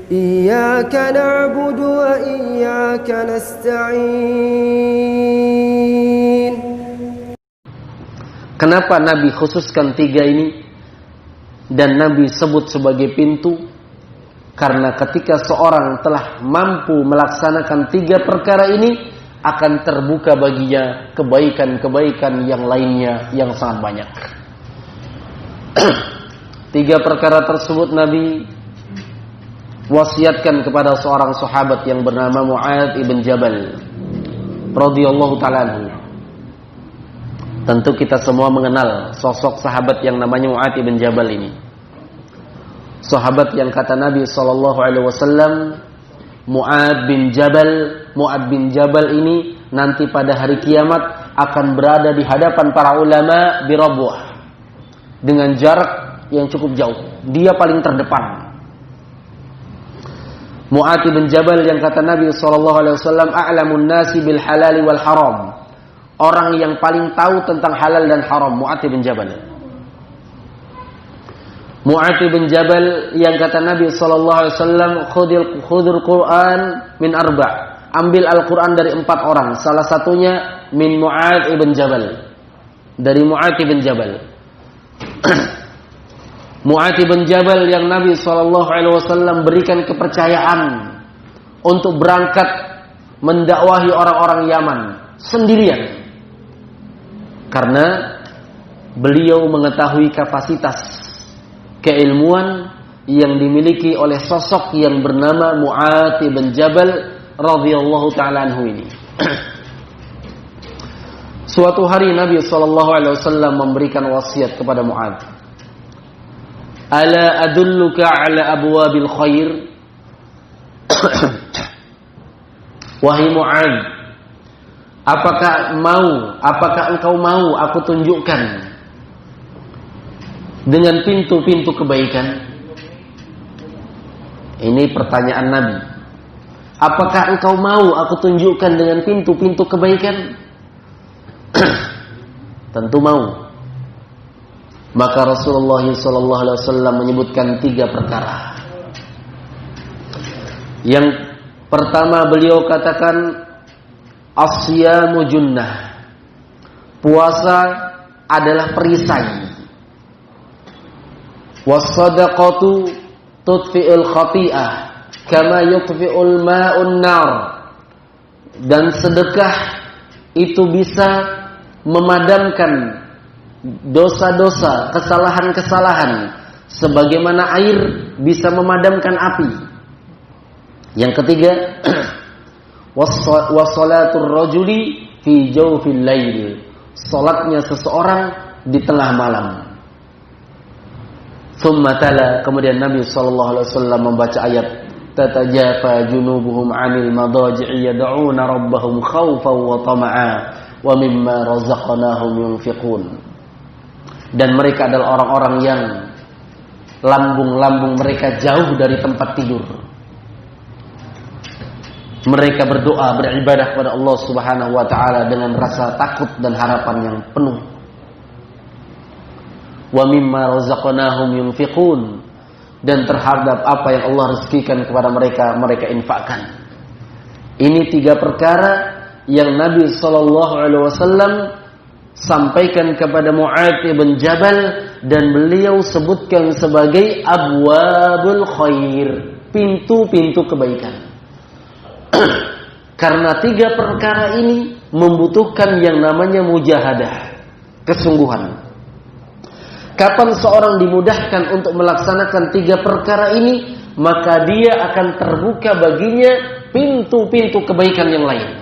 إياك نعبد وإياك نستعين. Kenapa Nabi khususkan 3 ini dan Nabi sebut sebagai pintu? Karena ketika seorang telah mampu melaksanakan 3 perkara ini, akan terbuka baginya kebaikan-kebaikan yang lainnya yang sangat banyak. 3 perkara tersebut Nabi wasiatkan kepada seorang sahabat yang bernama Mu'adz ibn Jabal radhiyallahu ta'ala anhu. Tentu kita semua mengenal sosok sahabat yang namanya Mu'adz ibn Jabal ini. Sahabat yang kata Nabi SAW, Mu'adz bin Jabal ini nanti pada hari kiamat akan berada di hadapan para ulama di Rabwah dengan jarak yang cukup jauh. Dia paling terdepan. Mu'adz bin Jabal yang kata Nabi SAW, a'lamun nasi bil halal wal haram. Orang yang paling tahu tentang halal dan haram, Mu'adz bin Jabal. Mu'adz bin Jabal yang kata Nabi SAW, khudil Quran min 4. Ambil Al-Quran dari 4 orang. Salah satunya min Mu'adz bin Jabal. Dari Mu'adz bin Jabal. Mu'adz bin Jabal yang Nabi SAW berikan kepercayaan untuk berangkat mendakwahi orang-orang Yaman sendirian. Karena beliau mengetahui kapasitas keilmuan yang dimiliki oleh sosok yang bernama Mu'adz bin Jabal radhiyallahu ta'ala anhu ini. Suatu hari Nabi SAW memberikan wasiat kepada Mu'adz. Ala adulluka ala abwabil khair. Wahai Mu'adz, apakah engkau mau aku tunjukkan dengan pintu-pintu kebaikan? Ini pertanyaan Nabi. Apakah engkau mau aku tunjukkan dengan pintu-pintu kebaikan? Tentu mau. Maka Rasulullah SAW menyebutkan 3 perkara. Yang pertama beliau katakan, asyamu junnah. Puasa adalah perisai. Was-sadaqatu tudfi'ul khati'ah kama yutfi'ul ma'un nar. Dan sedekah itu bisa memadamkan dosa-dosa, kesalahan-kesalahan sebagaimana air bisa memadamkan api. Yang ketiga, wassalatul rajuli fi jawfil lail. Salatnya seseorang di tengah malam. Thumma tala, kemudian Nabi SAW membaca ayat, tatajafa junubuhum 'anil madaji'i yad'una rabbahum khaufan wa tama'a wa mimma razaqnahum yunfiqun. Dan mereka adalah orang-orang yang lambung-lambung mereka jauh dari tempat tidur. Mereka berdoa, beribadah kepada Allah Subhanahu wa taala dengan rasa takut dan harapan yang penuh. Wa mimma razaqnahum yunfiqun, dan terhadap apa yang Allah rezekikan kepada mereka, mereka infakkan. Ini 3 perkara yang Nabi SAW sampaikan kepada Mu'adz bin Jabal, dan beliau sebutkan sebagai abwabul khair, pintu-pintu kebaikan. Karena 3 perkara ini membutuhkan yang namanya mujahadah, kesungguhan. Kapan seorang dimudahkan untuk melaksanakan 3 perkara ini, maka dia akan terbuka baginya pintu-pintu kebaikan yang lain.